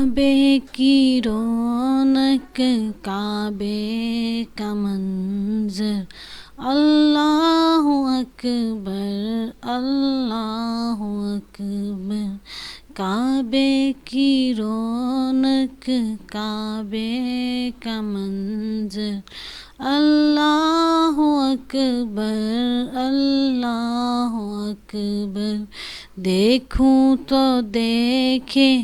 کعبے کی رونق، کعبے کا منظر، اللہ اکبر اللہ اکبر۔ کعبے کی رونق، کعبے کا منظر، اللہ اکبر اللہ اکبر۔ دیکھوں تو دیکھے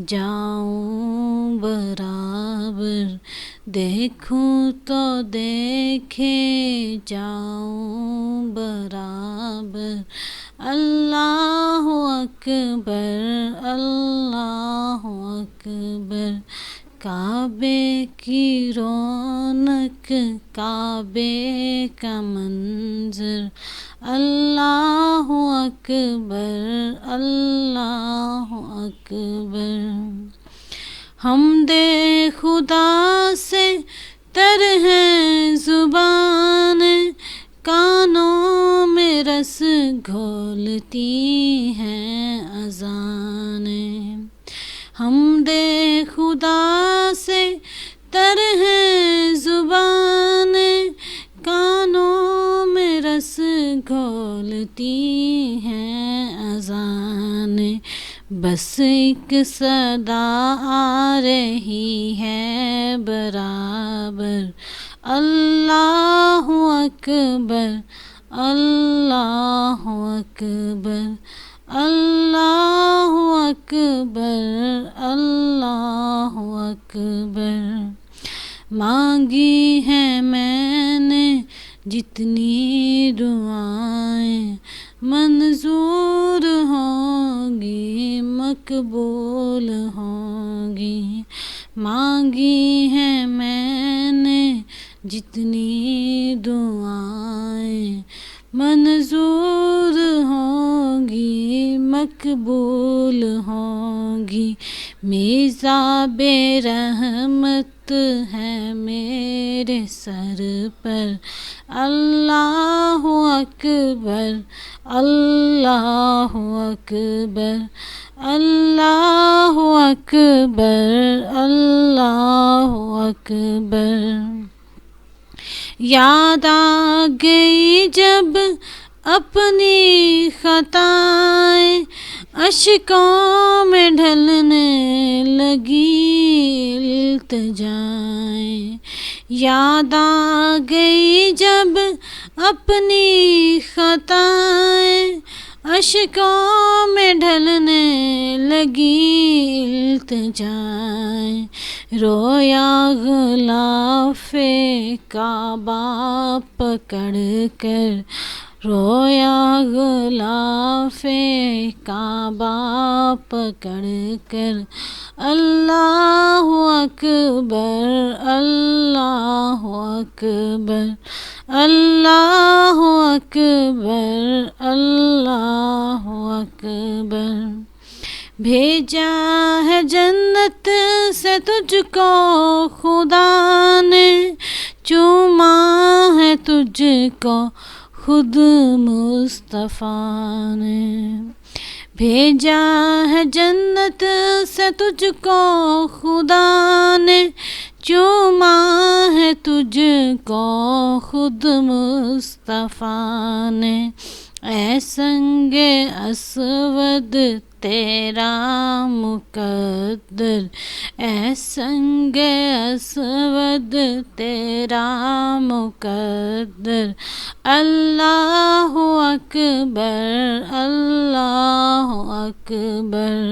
جاؤں برابر، دیکھوں تو دیکھے جاؤں برابر، اللہ اکبر اللہ اکبر۔ کعبے کی رونق، کعبے کا منظر، اللہ اکبر اللہ اکبر۔ حمد خدا سے تر ہے زبان، کانوں میں رس گھولتی ہیں اذانیں۔ حمد خدا سے تر ہے زبان، کانوں میں رس گھولتی ہیں اذانیں۔ بس ایک صدا آ رہی ہے برابر، اللہ اکبر اللہ اکبر اللہ اکبر اللہ اکبر۔ مانگی ہیں میں نے جتنی دعائیں، منظور ہوں گی مقبول ہوں گی۔ مانگی ہیں میں نے جتنی دعائیں، منظور ہوں گی مقبول ہوں گی۔ میزاب رحمت ہے میرے سر پر، اللہ اکبر اللہ اکبر اللہ اکبر اللہ اکبر۔ یاد آ گئی جب اپنی خطائیں، اشکوں میں ڈھلنے لگی التجائیں۔ یاد آ گئی جب اپنی خطائیں، اشکوں میں ڈھلنے لگی التجائیں۔ رویا غلاف کعبہ پکڑ کر، رویا غلاف کعبہ پکڑ کر، اللہ اکبر اللہ اکبر اللہ اکبر اللہ اکبر۔ بھیجا ہے جنت سے تجھ کو خدا نے، چوما ہے تجھ کو خود مصطفیٰ نے۔ بھیجا ہے جنت سے تجھ کو خدا نے، چوما ہے تجھ کو خود مصطفیٰ نے۔ اے سنگ اسود تیرا مقدر، اے سنگ اسود تیرا مقدر، اللہ اکبر اللہ اکبر۔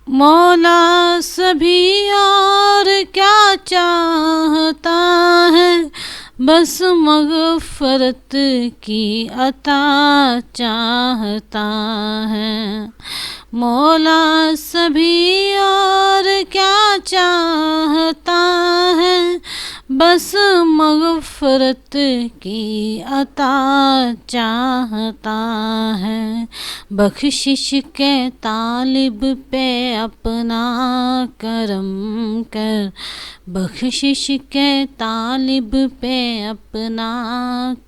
مولا سبھی اور کیا چاہتا ہے، بس مغفرت کی عطا چاہتا ہے۔ مولا سبھی اور کیا چاہتا ہے، بس مغفرت کی عطا چاہتا ہے۔ بخشش کے طالب پہ اپنا کرم کر، بخشش کے طالب پہ اپنا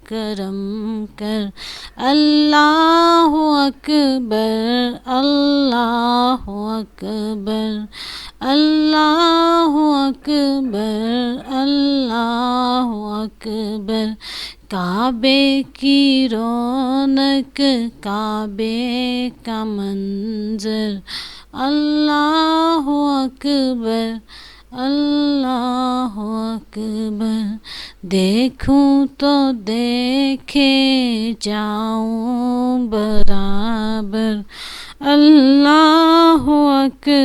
کرم کر، اللہ اکبر اللہ اکبر اللہ اکبر اللہ اکبر، کعبے کی رونق کعبے کا منظر، اللہ اکبر اللہ اکبر، دیکھوں تو دیکھے جاؤں برابر، اللہ اکبر